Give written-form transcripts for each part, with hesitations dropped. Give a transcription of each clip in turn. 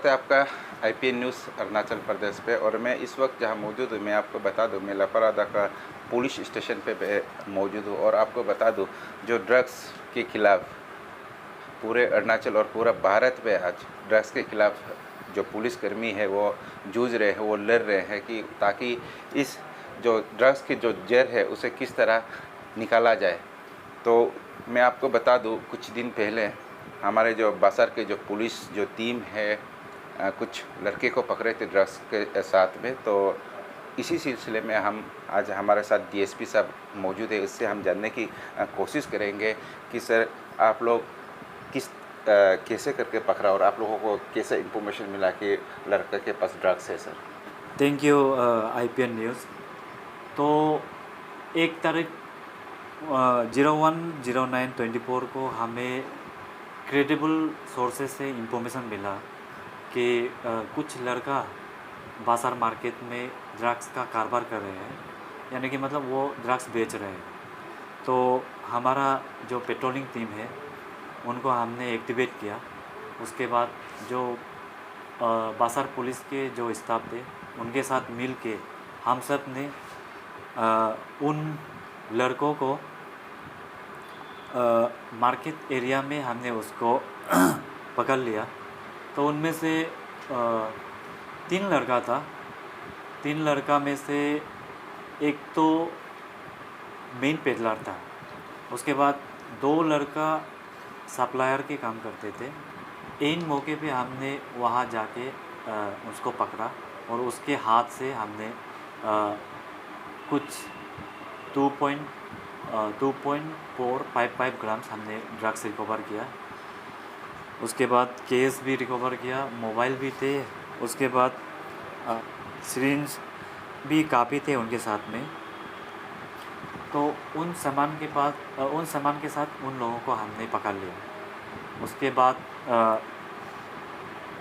स्वागत है आपका आईपीएन न्यूज़ अरुणाचल प्रदेश पे। और मैं इस वक्त जहाँ मौजूद हूँ, मैं आपको बता दूँ, मैं लपरादा का पुलिस स्टेशन पे मौजूद हूँ। और आपको बता दूँ, जो ड्रग्स के खिलाफ पूरे अरुणाचल और पूरा भारत में आज ड्रग्स के खिलाफ जो पुलिसकर्मी है वो जूझ रहे हैं, वो लड़ रहे हैं कि ताकि इस जो ड्रग्स की जो जड़ है उसे किस तरह निकाला जाए। तो मैं आपको बता दूँ, कुछ दिन पहले हमारे जो बासर के जो पुलिस जो टीम है, कुछ लड़के को पकड़े थे ड्रग्स के साथ में। तो इसी सिलसिले में हम आज हमारे साथ डीएसपी साहब मौजूद है, इससे हम जानने की कोशिश करेंगे कि सर आप लोग किस कैसे करके पकड़ा और आप लोगों को कैसे इन्फॉर्मेशन मिला कि लड़के के पास ड्रग्स है sir. Thank you IPN news. तो 1 तारीख 01/09/24 को हमें क्रेडिबल सोर्सेज से इंफॉर्मेशन मिला कि कुछ लड़का बाजार मार्केट में ड्रग्स का कारोबार कर रहे हैं, यानी कि मतलब वो ड्रग्स बेच रहे हैं। तो हमारा जो पेट्रोलिंग टीम है उनको हमने एक्टिवेट किया। उसके बाद जो बाजार पुलिस के जो स्टाफ थे उनके साथ मिल के हम सब ने उन लड़कों को मार्केट एरिया में हमने उसको पकड़ लिया। तो उनमें से 3 लड़का था। 3 लड़का में से एक तो मेन पेडलर था, उसके बाद 2 लड़का सप्लायर के काम करते थे। इन मौके पे हमने वहाँ जाके उसको पकड़ा और उसके हाथ से हमने कुछ 2.455 ग्राम्स हमने ड्रग्स रिकवर किया। उसके बाद केस भी रिकवर किया, मोबाइल भी थे। उसके बाद सिरिंज भी काफ़ी थे उनके साथ में। तो उन सामान के साथ उन लोगों को हमने पकड़ लिया। उसके बाद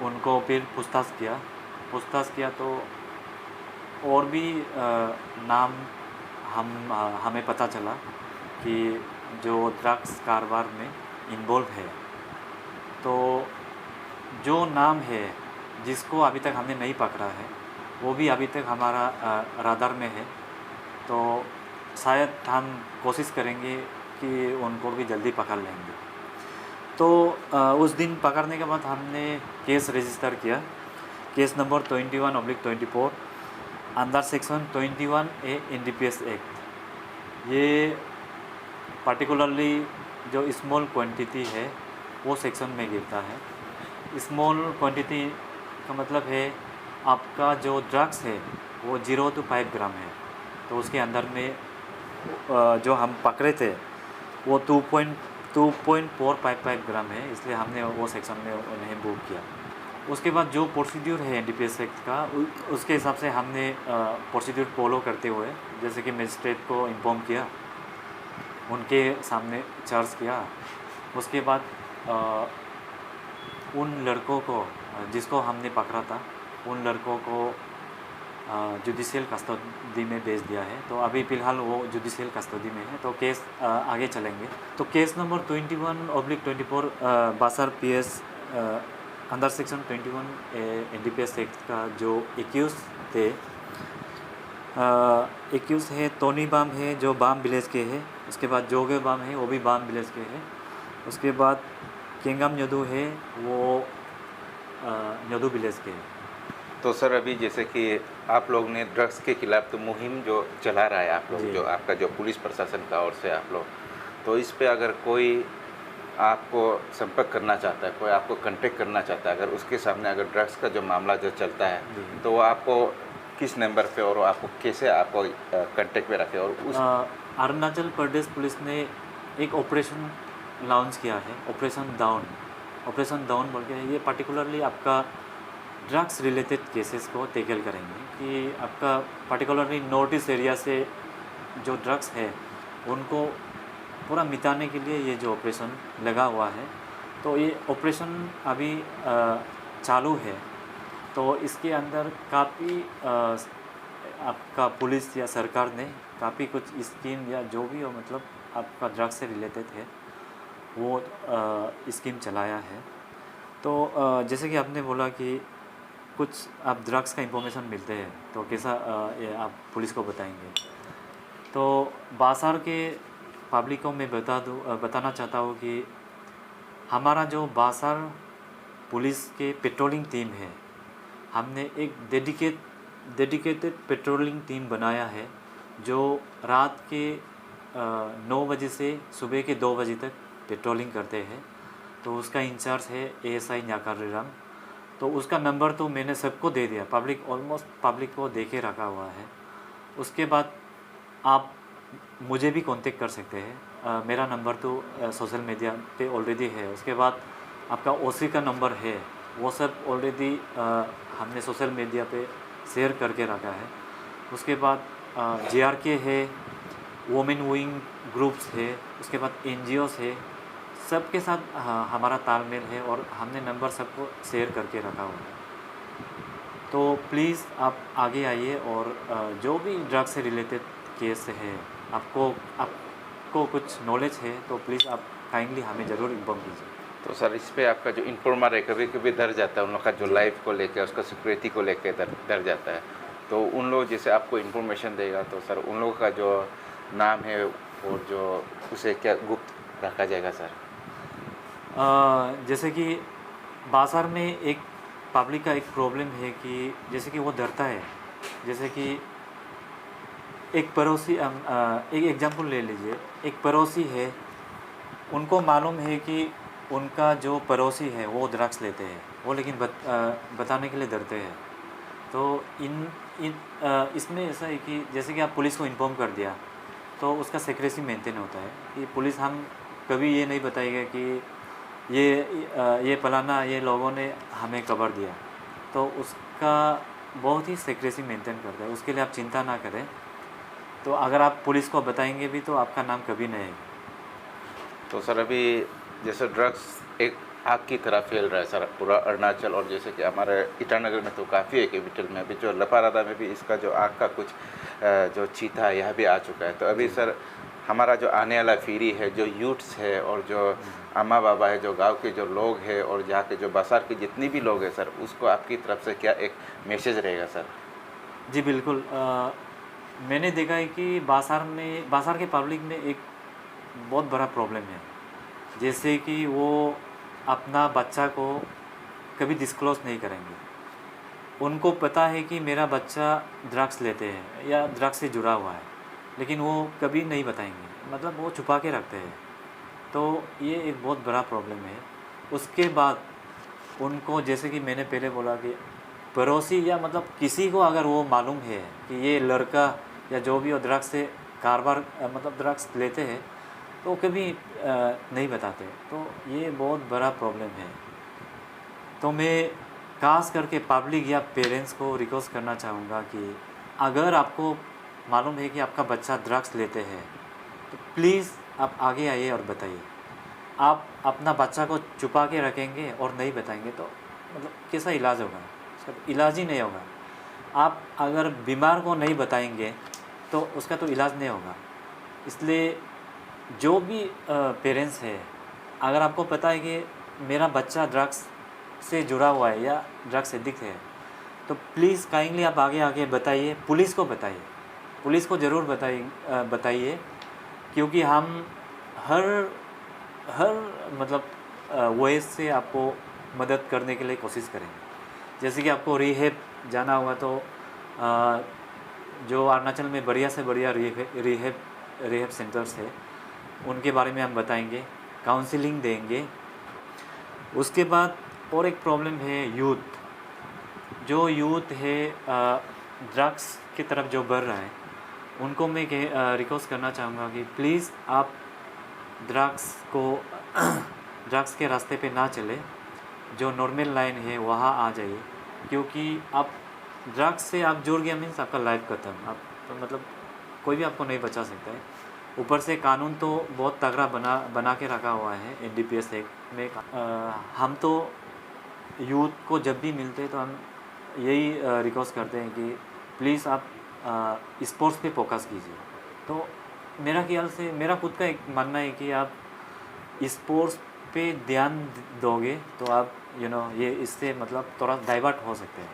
उनको फिर पूछताछ किया तो और भी नाम हमें पता चला कि जो ड्रग्स कारोबार में इन्वॉल्व है। तो जो नाम है जिसको अभी तक हमने नहीं पकड़ा है वो भी अभी तक हमारा राडार में है। तो शायद हम कोशिश करेंगे कि उनको भी जल्दी पकड़ लेंगे। तो उस दिन पकड़ने के बाद हमने केस रजिस्टर किया, case number 21/24 under section 21A NDPS act. ये पर्टिकुलरली जो स्मॉल क्वांटिटी है वो सेक्शन में गिरता है। स्मॉल क्वांटिटी का मतलब है आपका जो ड्रग्स है वो 0 to 5 ग्राम है। तो उसके अंदर में जो हम पकड़े थे वो 2.455 ग्राम है, इसलिए हमने वो सेक्शन में उन्हें बुक किया। उसके बाद जो प्रोसीड्यूर है एनडीपीएस एक्ट का, उसके हिसाब से हमने प्रोसीड्यूर फॉलो करते हुए, जैसे कि मजिस्ट्रेट को इन्फॉर्म किया, उनके सामने चार्ज किया। उसके बाद उन लड़कों को जिसको हमने पकड़ा था उन लड़कों को जुडिशियल कस्टडी में भेज दिया है। तो अभी फ़िलहाल वो जुडिशियल कस्टडी में है। तो केस आगे चलेंगे। तो case number 21/24 Basar PS under section 21 NDPS act का जो एक्यूज थे, एक्यूज है टोनी बाम है जो बाम विलेज के है। उसके बाद जोगे बाम है वो भी बाम विलेज के है। उसके बाद केंगम न्योदू है वो न्योदू विलेज के है। तो सर अभी जैसे कि आप लोग ने ड्रग्स के खिलाफ तो मुहिम जो चला रहा है आप लोग, जो आपका जो पुलिस प्रशासन का ओर से आप लोग, तो इस पे अगर कोई आपको संपर्क करना चाहता है, कोई आपको कांटेक्ट करना चाहता है, अगर उसके सामने अगर ड्रग्स का जो मामला जो चलता है तो वो आपको किस नंबर पे और आपको कैसे आपको कांटेक्ट में रखे? और उस अरुणाचल प्रदेश पुलिस ने एक ऑपरेशन लॉन्च किया है, ऑपरेशन डाउन बोल के। ये पर्टिकुलरली आपका ड्रग्स रिलेटेड केसेस को टैकल करेंगे कि आपका पर्टिकुलरली नॉर्थ ईस्ट एरिया से जो ड्रग्स है उनको पूरा मिटाने के लिए ये जो ऑपरेशन लगा हुआ है। तो ये ऑपरेशन अभी चालू है। तो इसके अंदर काफ़ी आपका पुलिस या सरकार ने काफ़ी कुछ स्कीम या जो भी हो, मतलब आपका ड्रग्स से रिलेटेड है वो स्कीम चलाया है। तो जैसे कि आपने बोला कि कुछ आप ड्रग्स का इंफॉर्मेशन मिलते हैं तो कैसा ये आप पुलिस को बताएंगे। तो बासार के पब्लिक को मैं बताना चाहता हूँ कि हमारा जो बासार पुलिस के पेट्रोलिंग टीम है, हमने एक डेडिकेटेड पेट्रोलिंग टीम बनाया है जो रात के 9 बजे से सुबह के 2 बजे तक पेट्रोलिंग करते हैं। तो उसका इंचार्ज है एएसआई न्याकारीराम। तो उसका नंबर तो मैंने सबको दे दिया, ऑलमोस्ट पब्लिक को दे के रखा हुआ है। उसके बाद आप मुझे भी कांटेक्ट कर सकते हैं। मेरा नंबर तो सोशल मीडिया पे ऑलरेडी है। उसके बाद आपका ओसी का नंबर है, वो सब ऑलरेडी हमने सोशल मीडिया पे शेयर करके रखा है। उसके बाद जेआरके है, वोमेन विंग ग्रुप्स है, उसके बाद एनजीओस है, सबके साथ हमारा तालमेल है और हमने नंबर सबको शेयर करके रखा हुआ है। तो प्लीज़ आप आगे आइए और जो भी ड्रग से रिलेटेड केस है, आपको कुछ नॉलेज है तो प्लीज़ आप काइंडली हमें ज़रूर इन्फॉर्म कीजिए। तो सर इस पे आपका जो इन्फॉर्मर है कभी कभी डर जाता है, उन लोग का जो लाइफ को लेकर, उसका सिक्योरिटी को लेकर डर जाता है। तो उन लोग जैसे आपको इन्फॉर्मेशन देगा तो सर उन लोगों का जो नाम है और जो उसे क्या गुप्त रखा जाएगा सर? जैसे कि बाजार में एक पब्लिक का एक प्रॉब्लम है कि जैसे कि वो डरता है। जैसे कि एक पड़ोसी, एक एग्जांपल ले लीजिए, एक पड़ोसी है, उनको मालूम है कि उनका जो पड़ोसी है वो ड्रग्स लेते हैं, वो लेकिन बताने के लिए डरते हैं। तो इसमें ऐसा है कि जैसे कि आप पुलिस को इन्फॉर्म कर दिया तो उसका सीक्रेसी मेंटेन होता है कि पुलिस हम कभी ये नहीं बताएगा कि ये फलाना ये लोगों ने हमें खबर दिया। तो उसका बहुत ही सीक्रेसी मेंटेन करता है, उसके लिए आप चिंता ना करें। तो अगर आप पुलिस को बताएंगे भी तो आपका नाम कभी नहीं आएगा। तो सर अभी जैसे ड्रग्स एक आग की तरह फैल रहा है सर पूरा अरुणाचल, और जैसे कि हमारे ईटानगर में तो काफ़ी है, कैपिटल में अभी जो लपारादा में भी इसका जो आग का कुछ जो चीता है यह भी आ चुका है। तो अभी सर हमारा जो आने वाला पीढ़ी है, जो यूथ्स है और जो अम्मा बाबा है, जो गांव के जो लोग हैं और यहाँ के जो बाजार के जितने भी लोग हैं सर, उसको आपकी तरफ से क्या एक मैसेज रहेगा सर? जी बिल्कुल। मैंने देखा है कि बाजार के पब्लिक में एक बहुत बड़ा प्रॉब्लम है। जैसे कि वो अपना बच्चा को कभी डिस्क्लोज़ नहीं करेंगे। उनको पता है कि मेरा बच्चा ड्रग्स लेते हैं या ड्रग्स से जुड़ा हुआ है, लेकिन वो कभी नहीं बताएंगे, मतलब वो छुपा के रखते हैं। तो ये एक बहुत बड़ा प्रॉब्लम है। उसके बाद उनको, जैसे कि मैंने पहले बोला कि पड़ोसी या मतलब किसी को अगर वो मालूम है कि ये लड़का या जो भी वो ड्रग्स से कारोबार मतलब ड्रग्स लेते हैं तो कभी नहीं बताते। तो ये बहुत बड़ा प्रॉब्लम है। तो मैं खास करके पब्लिक या पेरेंट्स को रिक्वेस्ट करना चाहूँगा कि अगर आपको मालूम है कि आपका बच्चा ड्रग्स लेते हैं तो प्लीज़ आप आगे आइए और बताइए। आप अपना बच्चा को छुपा के रखेंगे और नहीं बताएंगे तो मतलब कैसा इलाज होगा? उसका तो इलाज ही नहीं होगा। आप अगर बीमार को नहीं बताएंगे तो उसका तो इलाज नहीं होगा। इसलिए जो भी पेरेंट्स है, अगर आपको पता है कि मेरा बच्चा ड्रग्स से जुड़ा हुआ है या ड्रग्स एडिक्ट है तो प्लीज़ काइंडली आप आगे बताइए, पुलिस को बताइए, पुलिस को ज़रूर बताइए। क्योंकि हम हर मतलब वे से आपको मदद करने के लिए कोशिश करेंगे। जैसे कि आपको रिहेब जाना हुआ तो जो अरुणाचल में बढ़िया से बढ़िया रिहेब सेंटर्स है उनके बारे में हम बताएंगे, काउंसलिंग देंगे। उसके बाद और एक प्रॉब्लम है जो यूथ है ड्रग्स की तरफ जो बढ़ रहा है, उनको मैं रिक्वेस्ट करना चाहूँगा कि प्लीज़ आप ड्रग्स के रास्ते पे ना चले, जो नॉर्मल लाइन है वहाँ आ जाइए। क्योंकि आप ड्रग्स से आप जुड़ गया मीन्स आपका लाइफ खत्म। आप तो मतलब कोई भी आपको नहीं बचा सकता है। ऊपर से कानून तो बहुत तगड़ा बना के रखा हुआ है एनडीपीएस एक्ट में। हम तो यूथ को जब भी मिलते हैं तो हम यही रिक्वेस्ट करते हैं कि प्लीज़ आप स्पोर्ट्स पे फोकस कीजिए। तो मेरा ख्याल से मेरा खुद का एक मानना है कि आप स्पोर्ट्स पे ध्यान दोगे तो आप ये इससे मतलब थोड़ा डाइवर्ट हो सकते हैं।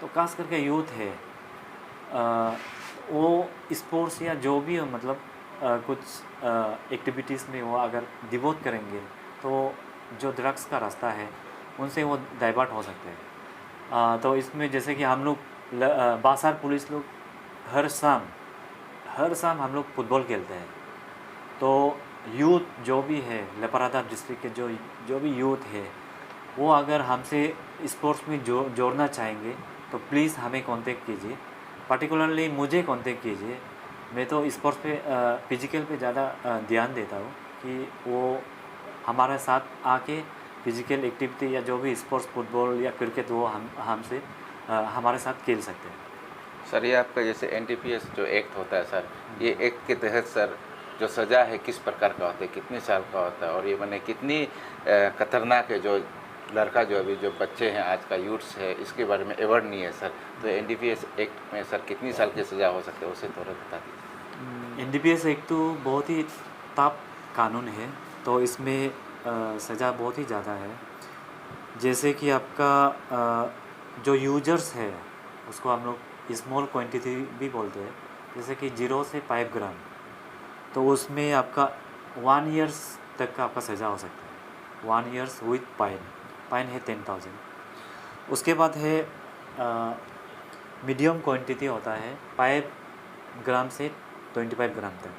तो खास करके यूथ है, वो स्पोर्ट्स या जो भी हो मतलब कुछ एक्टिविटीज़ में वो अगर डिवोट करेंगे तो जो ड्रग्स का रास्ता है उनसे वो डाइवर्ट हो सकते हैं। तो इसमें जैसे कि हम लोग बासार पुलिस लोग हर शाम हम लोग फुटबॉल खेलते हैं। तो यूथ जो भी है लेपरादा डिस्ट्रिक्ट के जो भी यूथ है वो अगर हमसे स्पोर्ट्स में जोड़ना चाहेंगे तो प्लीज़ हमें कांटेक्ट कीजिए, पर्टिकुलरली मुझे कांटेक्ट कीजिए। मैं तो स्पोर्ट्स पे फिजिकल पे ज़्यादा ध्यान देता हूँ कि वो हमारे साथ आके फिजिकल एक्टिविटी या जो भी स्पोर्ट्स फुटबॉल या क्रिकेट वो हमसे हमारे साथ खेल सकते हैं। सर, ये आपका जैसे एनडीपीएस जो एक्ट होता है सर, ये एक्ट के तहत सर जो सज़ा है किस प्रकार का होता है, कितने साल का होता है, और ये मैंने कितनी खतरनाक है जो लड़का जो अभी जो बच्चे हैं आज का यूथ्स है इसके बारे में अवेयर नहीं है सर। तो एनडीपीएस एक्ट में सर कितनी साल की सज़ा हो सकती है उसे थोड़ा बता दीजिए। एनडीपीएस एक्ट तो बहुत ही टफ कानून है, तो इसमें सज़ा बहुत ही ज़्यादा है। जैसे कि आपका जो यूजर्स है उसको हम लोग स्मॉल क्वांटिटी भी बोलते हैं, जैसे कि 0 से 5 ग्राम, तो उसमें आपका 1 ईयर्स तक का आपका सज़ा हो सकता है। 1 ईयर्स विथ फाइन है 10,000। उसके बाद है मीडियम क्वांटिटी होता है 5 ग्राम से 25 ग्राम तक,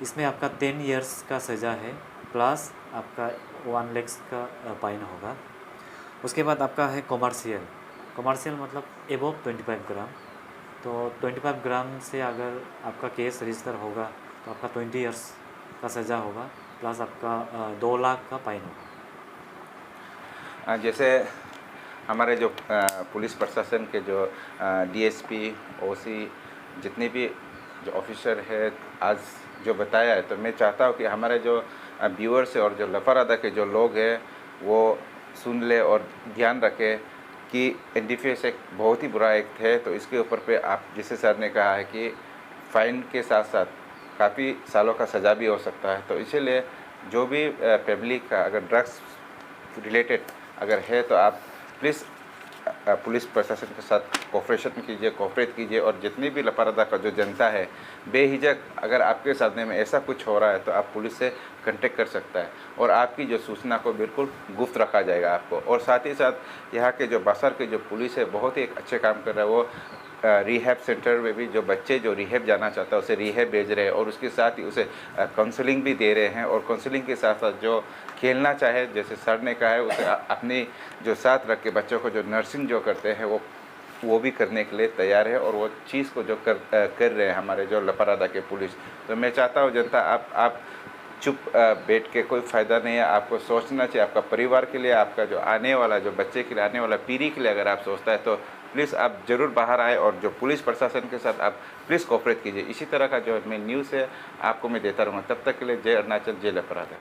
इसमें आपका 10 ईयर्स का सज़ा है प्लस आपका 1 लाख का फाइन होगा। उसके बाद आपका है कमर्शियल मतलब एबव 25 ग्राम, तो 25 ग्राम से अगर आपका केस रजिस्टर होगा तो आपका 20 ईयर्स का सज़ा होगा प्लस आपका 2 लाख का फाइन होगा। जैसे हमारे जो पुलिस प्रशासन के जो डीएसपी, ओसी जितने भी जो ऑफिसर है आज जो बताया है, तो मैं चाहता हूँ कि हमारे जो व्यूअर्स है और जो लफारादा के जो लोग हैं वो सुन ले और ध्यान रखें कि एनडीपीएस एक बहुत ही बुरा एक्ट है। तो इसके ऊपर पे आप जैसे सर ने कहा है कि फ़ाइन के साथ साथ काफ़ी सालों का सज़ा भी हो सकता है। तो इसीलिए जो भी पब्लिक का अगर ड्रग्स रिलेटेड अगर है तो आप प्लीज़ पुलिस प्रशासन के साथ कोऑपरेट कीजिए और जितनी भी लफारदा का जो जनता है बेहिचक अगर आपके सामने में ऐसा कुछ हो रहा है तो आप पुलिस से कांटेक्ट कर सकता है और आपकी जो सूचना को बिल्कुल गुप्त रखा जाएगा आपको। और साथ ही साथ यहाँ के जो बासार के जो पुलिस है बहुत ही एक अच्छे काम कर रहा है। वो रिहैब सेंटर में भी जो बच्चे जो रिहैब जाना चाहता है उसे रिहैब भेज रहे हैं और उसके साथ ही उसे काउंसलिंग भी दे रहे हैं। और काउंसलिंग के साथ साथ जो खेलना चाहे जैसे सर ने कहा है उसे अपनी जो साथ रख के बच्चों को जो नर्सिंग जो करते हैं वो भी करने के लिए तैयार है और वो चीज़ को जो कर रहे हैं हमारे जो लफारादा के पुलिस। तो मैं चाहता हूँ जनता आप चुप बैठ के कोई फ़ायदा नहीं है, आपको सोचना चाहिए आपका परिवार के लिए, आपका जो आने वाला जो बच्चे के लिए आने वाला पीढ़ी के लिए अगर आप सोचता है तो प्लीज़ आप ज़रूर बाहर आए और जो पुलिस प्रशासन के साथ आप प्लीज़ कोऑपरेट कीजिए। इसी तरह का जो मैं न्यूज़ है आपको मैं देता रहूँगा। तब तक के लिए जय अरुणाचल, जय लफारादा।